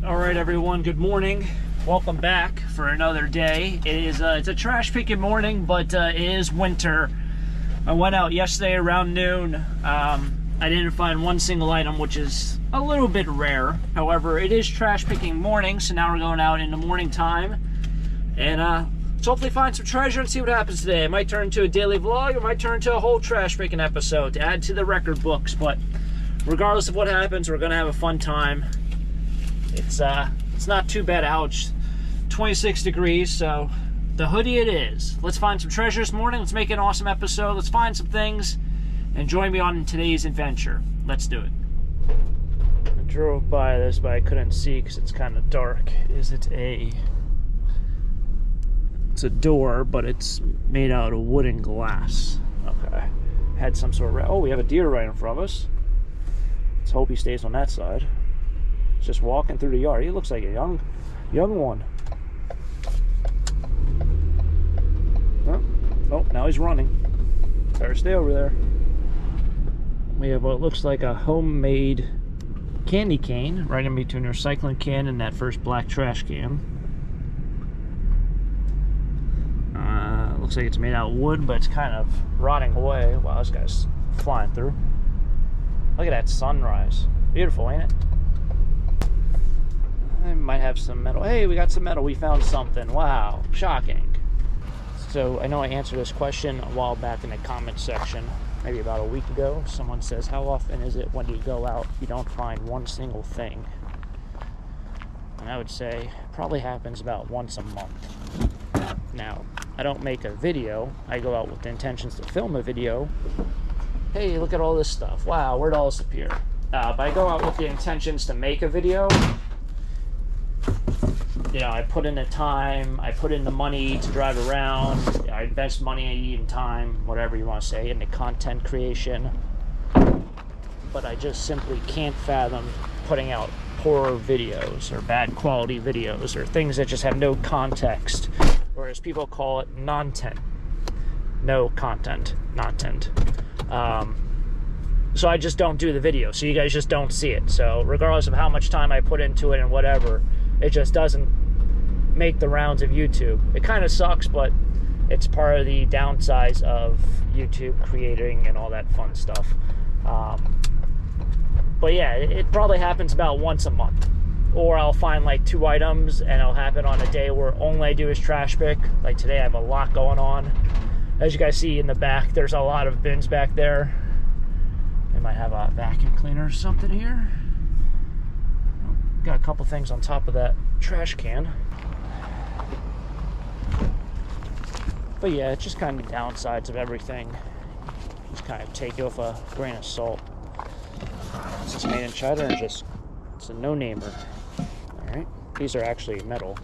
All right, everyone, good morning. Welcome back for another day. It's a trash picking morning, but it is winter. I went out yesterday around noon. I didn't find one single item, which is a little bit rare. However, it is trash picking morning, so now we're going out in the morning time and let's hopefully find some treasure and see what happens today. It might turn into a daily vlog, it might turn into a whole trash picking episode to add to the record books, but regardless of what happens, we're gonna have a fun time. It's not too bad out. It's 26 degrees, so the hoodie it is. Let's find some treasure this morning. Let's make an awesome episode. Let's find some things and join me on today's adventure. Let's do it. I drove by this, but I couldn't see because it's kind of dark. It's a door, but it's made out of wood and glass. Okay. Had some sort of... Oh, we have a deer right in front of us. Let's hope he stays on that side. Just walking through the yard. He looks like a young one. Oh, now he's running. Better stay over there. We have what looks like a homemade candy cane right in between our recycling can and that first black trash can. Looks like it's made out of wood, but it's kind of rotting away. Wow, this guy's flying through. Look at that sunrise. Beautiful, ain't it? I might have some metal. Hey, we got some metal. We found something. Wow, shocking. So I know I answered this question a while back in the comment section, maybe about a week ago. Someone says, how often is it when you go out you don't find one single thing? And I would say it probably happens about once a month. Now, I don't make a video. I go out with the intentions to film a video. Hey, look at all this stuff. Wow, where'd all this appear? But I go out with the intentions to make a video. You know, I put in the time, I put in the money to drive around, I invest money and time, whatever you want to say, into content creation. But I just simply can't fathom putting out poor videos or bad quality videos or things that just have no context, or as people call it, non-tent. No content, non-tent. So I just don't do the video, so you guys just don't see it. So regardless of how much time I put into it and whatever, it just doesn't make the rounds of YouTube. It kind of sucks, but it's part of the downsides of YouTube creating and all that fun stuff. But yeah, it probably happens about once a month. Or I'll find like 2 items and it'll happen on a day where all I do is trash pick. Like today I have a lot going on. As you guys see in the back, there's a lot of bins back there. I might have a vacuum cleaner or something here. Got a couple things on top of that trash can. But yeah, it's just kind of the downsides of everything. Just kind of take it with a grain of salt. Is this made in China or just, it's a no-namer. Alright, these are actually metal.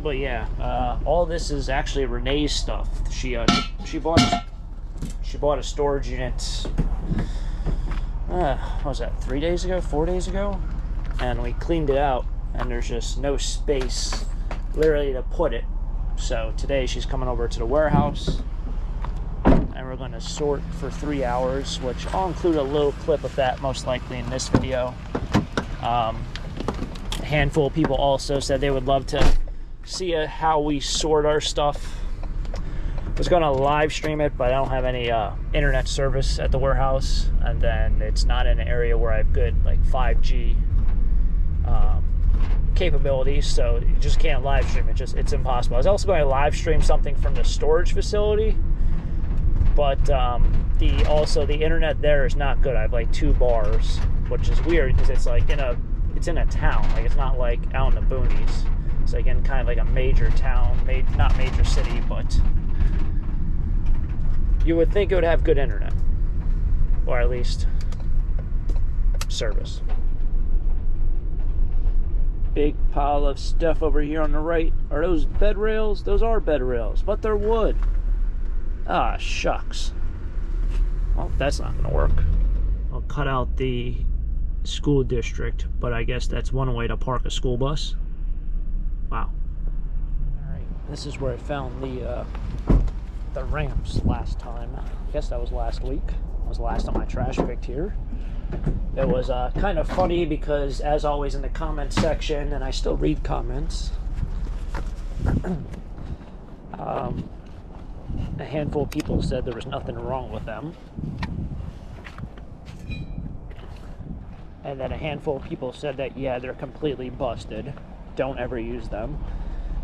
But yeah, all this is actually Renee's stuff. She bought a storage unit. What was that, 3 days ago, 4 days ago? And we cleaned it out, and there's just no space literally to put it. So today she's coming over to the warehouse, and we're going to sort for 3 hours, which I'll include a little clip of that most likely in this video. A handful of people also said they would love to see how we sort our stuff. I was going to live stream it, but I don't have any internet service at the warehouse, and then it's not in an area where I have good like 5G capabilities, so you just can't live stream it. It's impossible. I was also going to live stream something from the storage facility, but the internet there is not good. I have like 2 bars, which is weird because it's like it's in a town. Like it's not like out in the boonies. It's like in kind of like a major town, not major city, but you would think it would have good internet, or at least service. Big pile of stuff over here on the right. Are those bed rails? Those are bed rails, but they're wood. Ah, shucks. Well, that's not gonna work. I'll cut out the school district, but I guess that's one way to park a school bus. Wow. Alright, this is where I found the ramps last time. I guess that was last week. That was the last time I trash picked here. It was kind of funny because, as always, in the comments section, and I still read comments, a handful of people said there was nothing wrong with them. And then a handful of people said that, yeah, they're completely busted. Don't ever use them.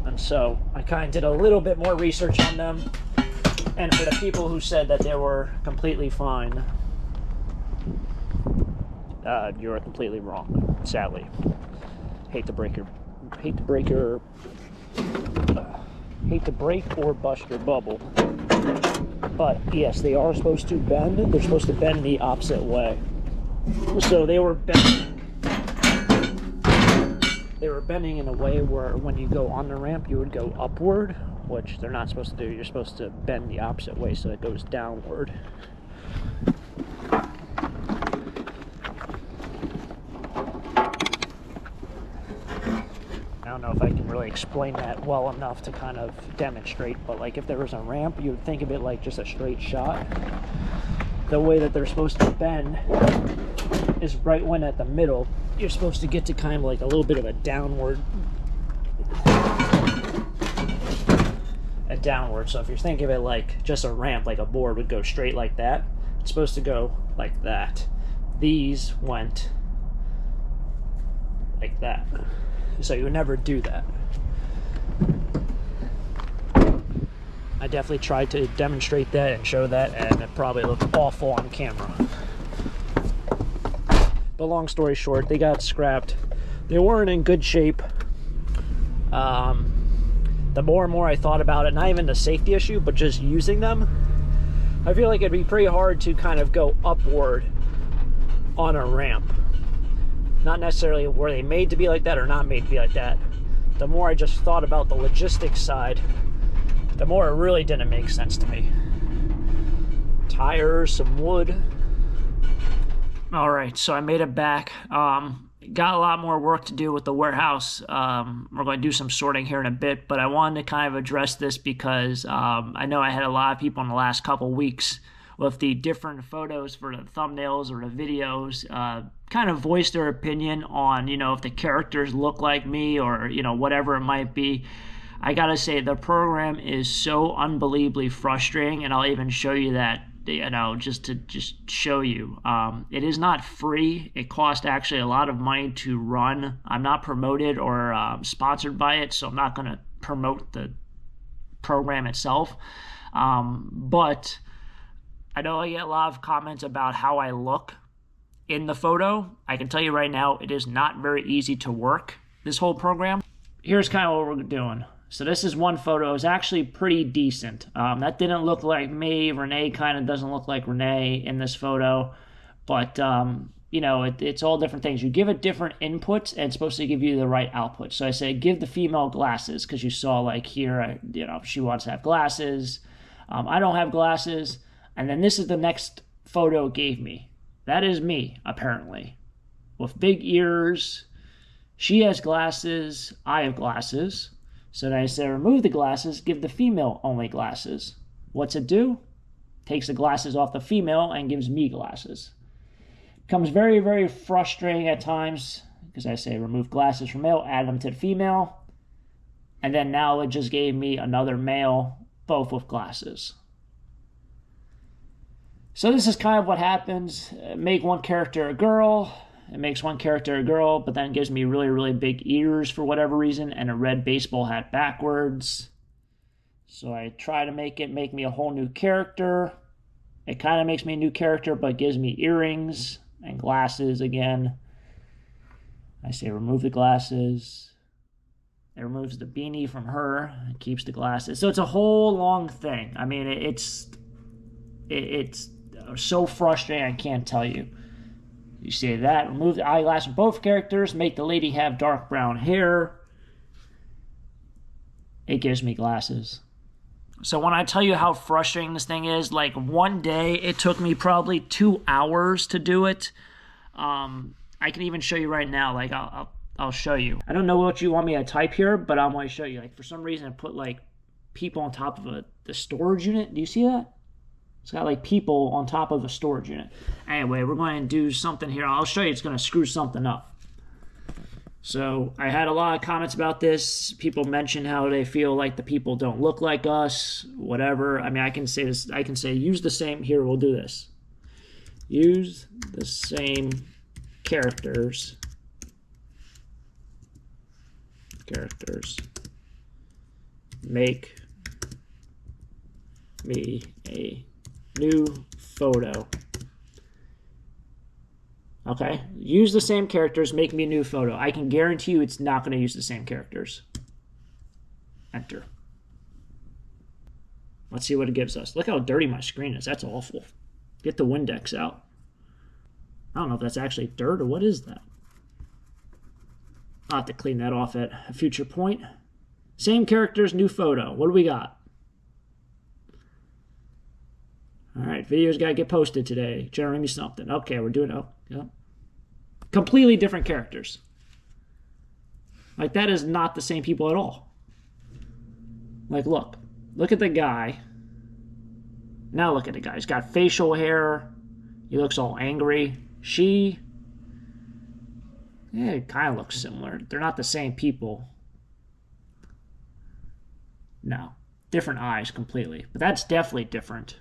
And so I kind of did a little bit more research on them. And for the people who said that they were completely fine, you're completely wrong, sadly. Hate to break or bust your bubble. But yes, they are supposed to bend. They're supposed to bend the opposite way. So they were bending. They were bending in a way where when you go on the ramp, you would go upward, which they're not supposed to do. You're supposed to bend the opposite way so it goes downward. I don't know if I can really explain that well enough to kind of demonstrate, but like if there was a ramp, you would think of it like just a straight shot. The way that they're supposed to bend is right when at the middle, you're supposed to get to kind of like a little bit of a downward. So if you're thinking of it like just a ramp, like a board would go straight like that, it's supposed to go like that. These went like that. So you would never do that. I definitely tried to demonstrate that and show that, and it probably looked awful on camera. But long story short, they got scrapped. They weren't in good shape. The more and more I thought about it, not even the safety issue, but just using them, I feel like it'd be pretty hard to kind of go upward on a ramp. Not necessarily were they made to be like that or not made to be like that. The more I just thought about the logistics side, the more it really didn't make sense to me. Tires, some wood. All right, so I made it back. Got a lot more work to do with the warehouse. We're going to do some sorting here in a bit, but I wanted to kind of address this because I know I had a lot of people in the last couple weeks with the different photos for the thumbnails or the videos, kind of voice their opinion on, if the characters look like me or, whatever it might be. I gotta say, the program is so unbelievably frustrating, and I'll even show you that, just to show you. It is not free. It costs actually a lot of money to run. I'm not promoted or sponsored by it, so I'm not going to promote the program itself. But I know I get a lot of comments about how I look in the photo. I can tell you right now, it is not very easy to work, this whole program. Here's kind of what we're doing. So this is one photo. It's actually pretty decent. That didn't look like me. Renee kind of doesn't look like Renee in this photo. But, it's all different things. You give it different inputs, and it's supposed to give you the right output. So I say, give the female glasses, because you saw, like, here, she wants to have glasses. I don't have glasses. And then this is the next photo it gave me. That is me, apparently, with big ears. She has glasses. I have glasses. So then I say, remove the glasses, give the female only glasses. What's it do? Takes the glasses off the female and gives me glasses. Becomes very, very frustrating at times because I say, remove glasses from male, add them to the female. And then now it just gave me another male, both with glasses. So this is kind of what happens. Make one character a girl. It makes one character a girl, but then gives me really, really big ears for whatever reason and a red baseball hat backwards. So I try to make me a whole new character. It kind of makes me a new character, but gives me earrings and glasses again. I say remove the glasses. It removes the beanie from her. It keeps the glasses. So it's a whole long thing. I mean, it's so frustrating, I can't tell you. You see that, remove the eyelash from both characters, make the lady have dark brown hair. It gives me glasses. So when I tell you how frustrating this thing is, like one day it took me probably 2 hours to do it. I can even show you right now, like I'll show you. I don't know what you want me to type here, but I want to show you. Like for some reason I put like people on top of the storage unit. Do you see that? It's got like people on top of a storage unit. Anyway, we're going to do something here. I'll show you. It's going to screw something up. So I had a lot of comments about this. People mention how they feel like the people don't look like us, whatever. I mean, I can say this. I can say use the same. Here, we'll do this. Use the same characters. Make me a new photo. Okay, use the same characters, make me a new photo. I can guarantee you it's not going to use the same characters. Enter. Let's see what it gives us. Look how dirty my screen is. That's awful. Get the Windex out. I don't know if that's actually dirt or what is that. I'll have to clean that off at a future point. Same characters, new photo. What do we got? All right, videos got to get posted today. Generate me something. Okay, we're doing, oh, yeah. Completely different characters. Like, that is not the same people at all. Like, look at the guy. Now look at the guy. He's got facial hair. He looks all angry. She, yeah, it kind of looks similar. They're not the same people. No, different eyes completely. But that's definitely different.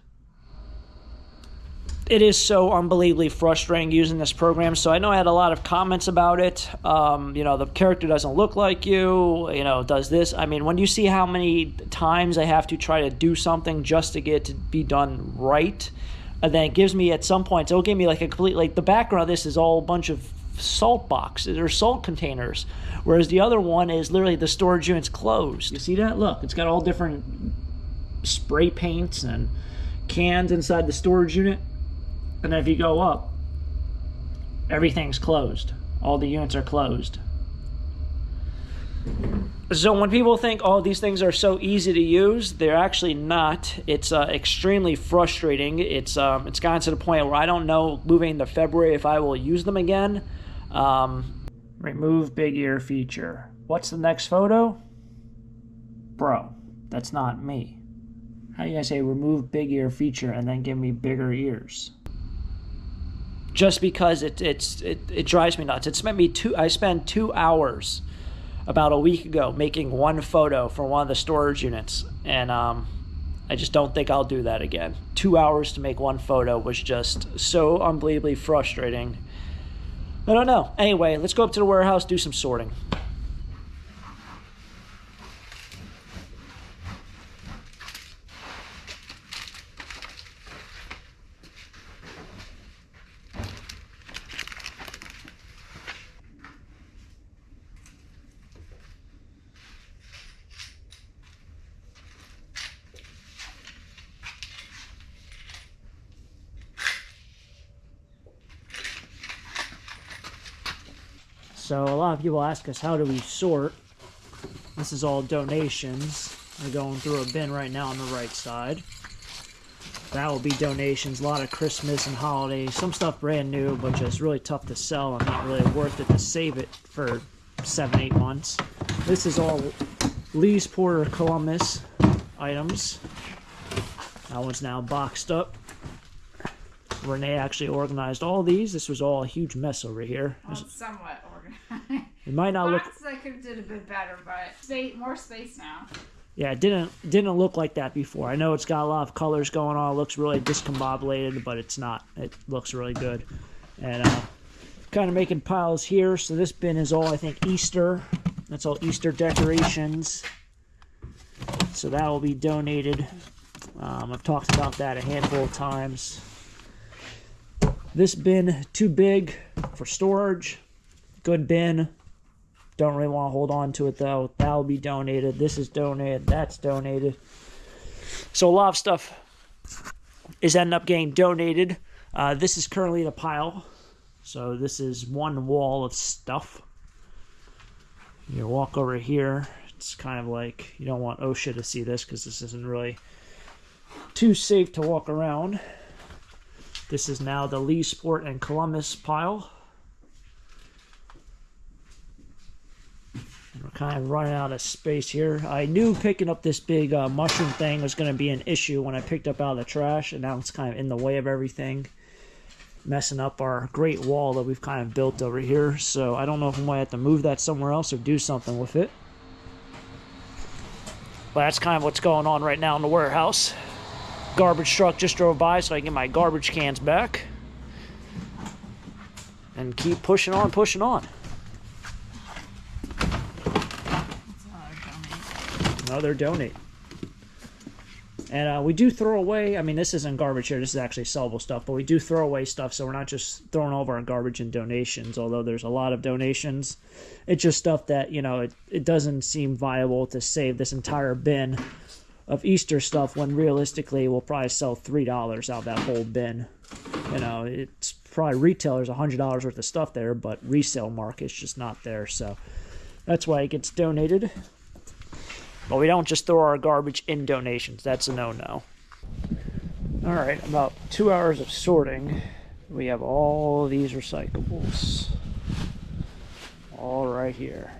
It is so unbelievably frustrating using this program. So I know I had a lot of comments about it. You know, the character doesn't look like you, you know, does this. I mean, when you see how many times I have to try to do something just to get it to be done right, and then it gives me at some points, it'll give me like a complete, like the background of this is all a bunch of salt boxes or salt containers. Whereas the other one is literally the storage unit's closed. You see that? Look, it's got all different spray paints and cans inside the storage unit. And then if you go up, everything's closed. All the units are closed. So when people think, oh, these things are so easy to use, they're actually not. It's extremely frustrating. It's gotten to the point where I don't know moving into February if I will use them again. Remove big ear feature. What's the next photo? Bro, that's not me. How do you guys say remove big ear feature and then give me bigger ears? Just because it drives me nuts. I spent 2 hours about a week ago making one photo for one of the storage units, and I just don't think I'll do that again. 2 hours to make one photo was just so unbelievably frustrating. I don't know. Anyway, let's go up to the warehouse, do some sorting. So a lot of people ask us, how do we sort? This is all donations. They're going through a bin right now on the right side. That will be donations, a lot of Christmas and holidays. Some stuff brand new, but just really tough to sell and not really worth it to save it for 7-8 months. This is all Lee's Porter Columbus items. That one's now boxed up. Renee actually organized all these. This was all a huge mess over here. Well, it's somewhat organized. It might not look. I could have did a bit better, but more space now. Yeah, it didn't look like that before. I know it's got a lot of colors going on. It looks really discombobulated, but it's not. It looks really good. And kind of making piles here. So this bin is all, I think, Easter. That's all Easter decorations. So that will be donated. I've talked about that a handful of times. This bin, too big for storage. Good bin. Don't really want to hold on to it though. That will be donated. This is donated. That's donated. So a lot of stuff is ending up getting donated. This is currently the pile. So this is one wall of stuff. You walk over here. It's kind of like you don't want OSHA to see this because this isn't really too safe to walk around. This is now the Lee Sport and Columbus pile. And we're kind of running out of space here. I knew picking up this big mushroom thing was going to be an issue when I picked up out of the trash, and now it's kind of in the way of everything, messing up our great wall that we've kind of built over here. So I don't know if I might have to move that somewhere else or do something with it. But that's kind of what's going on right now in the warehouse. Garbage truck just drove by so I can get my garbage cans back. And keep pushing on, pushing on. Another donate. And we do throw away, I mean, this isn't garbage here, this is actually sellable stuff, but we do throw away stuff, so we're not just throwing all of our garbage in donations, although there's a lot of donations. It's just stuff that, you know, it doesn't seem viable to save this entire bin of Easter stuff when realistically we'll probably sell $3 out of that whole bin. You know, it's probably retailers $100 worth of stuff there, but resale market's just not there, so that's why it gets donated. But we don't just throw our garbage in donations. That's a no-no. All right, about 2 hours of sorting. We have all these recyclables. All right here.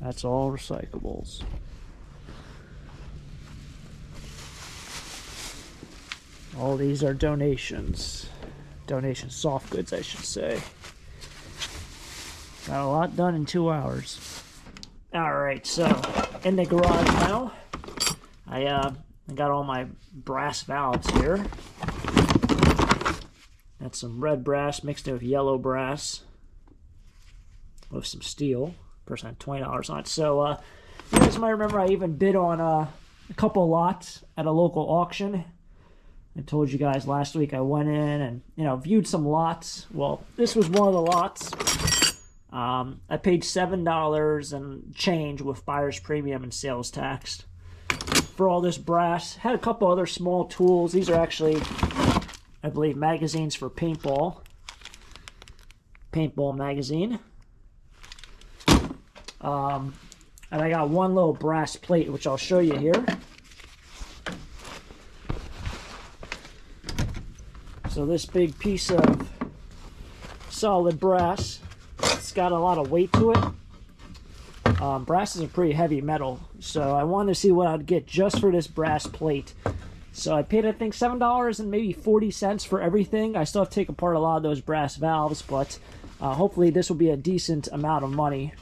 That's all recyclables. All these are donations. Donations, soft goods, I should say. Got a lot done in 2 hours. Alright, so in the garage now, I got all my brass valves here. That's some red brass mixed in with yellow brass with some steel. Person had $20 on it. So you guys might remember I even bid on a couple lots at a local auction. I told you guys last week I went in and, you know, viewed some lots. Well, this was one of the lots. I paid $7 and change with buyer's premium and sales tax for all this brass. Had a couple other small tools. These are actually, I believe, magazines for paintball. Paintball magazine. And I got one little brass plate, which I'll show you here. So this big piece of solid brass, it's got a lot of weight to it. Brass is a pretty heavy metal, so I wanted to see what I'd get just for this brass plate. So I paid, I think, $7 and maybe 40 cents for everything. I still have to take apart a lot of those brass valves, but hopefully this will be a decent amount of money.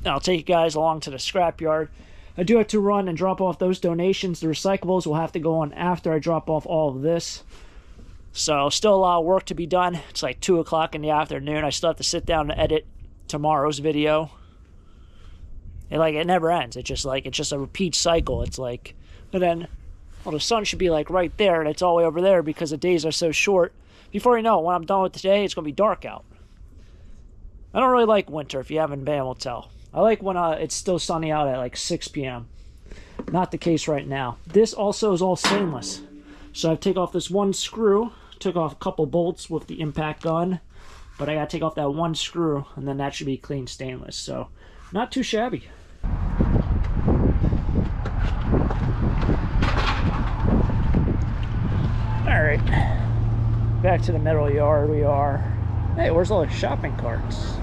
I'll take you guys along to the scrapyard. I do have to run and drop off those donations. The recyclables will have to go on after I drop off all of this. So still a lot of work to be done. It's like 2 o'clock in the afternoon. I still have to sit down and edit tomorrow's video. It never ends. It's just a repeat cycle. It's like, and then, well, the sun should be like right there, and it's all the way over there because the days are so short. Before you know it, when I'm done with today, it's gonna be dark out. I don't really like winter, if you haven't been able to tell. I like when it's still sunny out at like 6 p.m. Not the case right now. This also is all stainless. So I take off this one screw, took off a couple bolts with the impact gun, but I gotta take off that one screw, and then that should be clean stainless. So not too shabby. All right, back to the middle yard we are. Hey, where's all the shopping carts?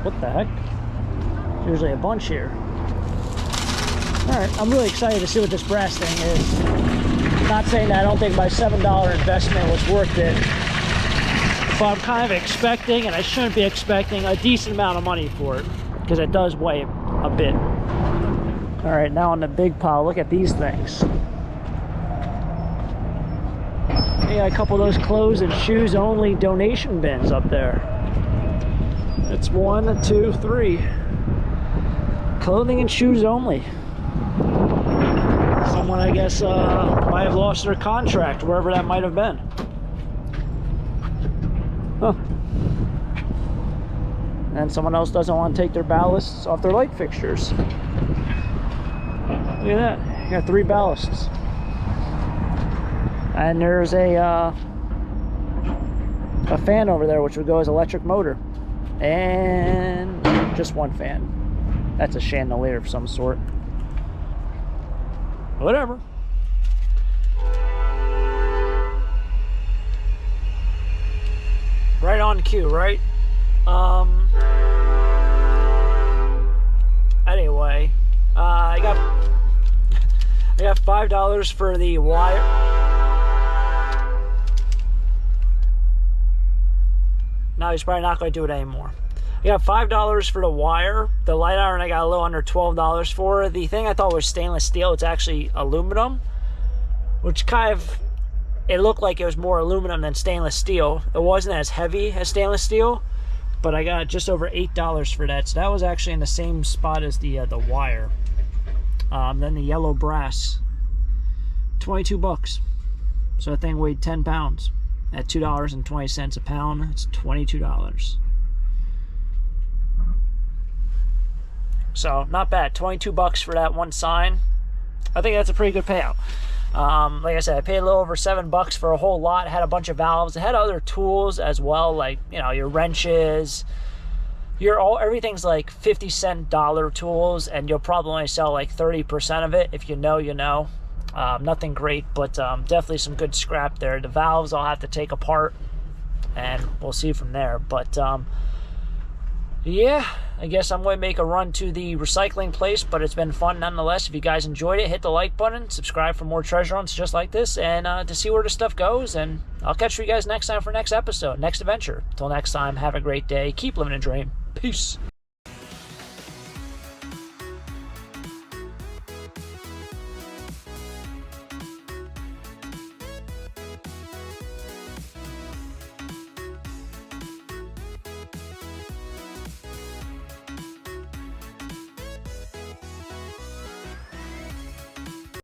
What the heck? There's usually a bunch here. All right, I'm really excited to see what this brass thing is. Not saying that I don't think my $7 investment was worth it, but I'm kind of expecting, and I shouldn't be expecting, a decent amount of money for it, because it does weigh a bit. All right, now on the big pile, look at these things. They got a couple of those clothes and shoes only donation bins up there. It's 1, 2, 3. Clothing and shoes only. Someone, I guess, might have lost their contract, wherever that might have been. Huh. And someone else doesn't want to take their ballasts off their light fixtures. Look at that. You got 3 ballasts. And there's a fan over there, which would go as electric motor. And just one fan. That's a chandelier of some sort. Whatever. Right on cue, right? anyway. I got $5 for the wire. No, he's probably not going to do it anymore. I got $5 for the wire. The light iron I got a little under $12 for. The thing I thought was stainless steel, it's actually aluminum, which kind of, it looked like it was more aluminum than stainless steel. It wasn't as heavy as stainless steel, but I got just over $8 for that. So that was actually in the same spot as the wire. Then the yellow brass, 22 bucks. So that thing weighed 10 pounds. At $2.20 a pound, it's $22. So not bad. 22 bucks for that one sign. I think that's a pretty good payout. Like I said, I paid a little over $7 for a whole lot. It had a bunch of valves. It had other tools as well, like, you know, your wrenches. Everything's like 50-cent dollar tools, and you'll probably only sell like 30% of it. If you know, you know. Nothing great, but definitely some good scrap there. The valves I'll have to take apart, and we'll see from there. But yeah, I guess I'm going to make a run to the recycling place, but it's been fun nonetheless. If you guys enjoyed it, hit the like button, subscribe for more treasure hunts just like this, and to see where the stuff goes. And I'll catch you guys next time for next episode, next adventure. Till next time, have a great day. Keep living a dream. Peace.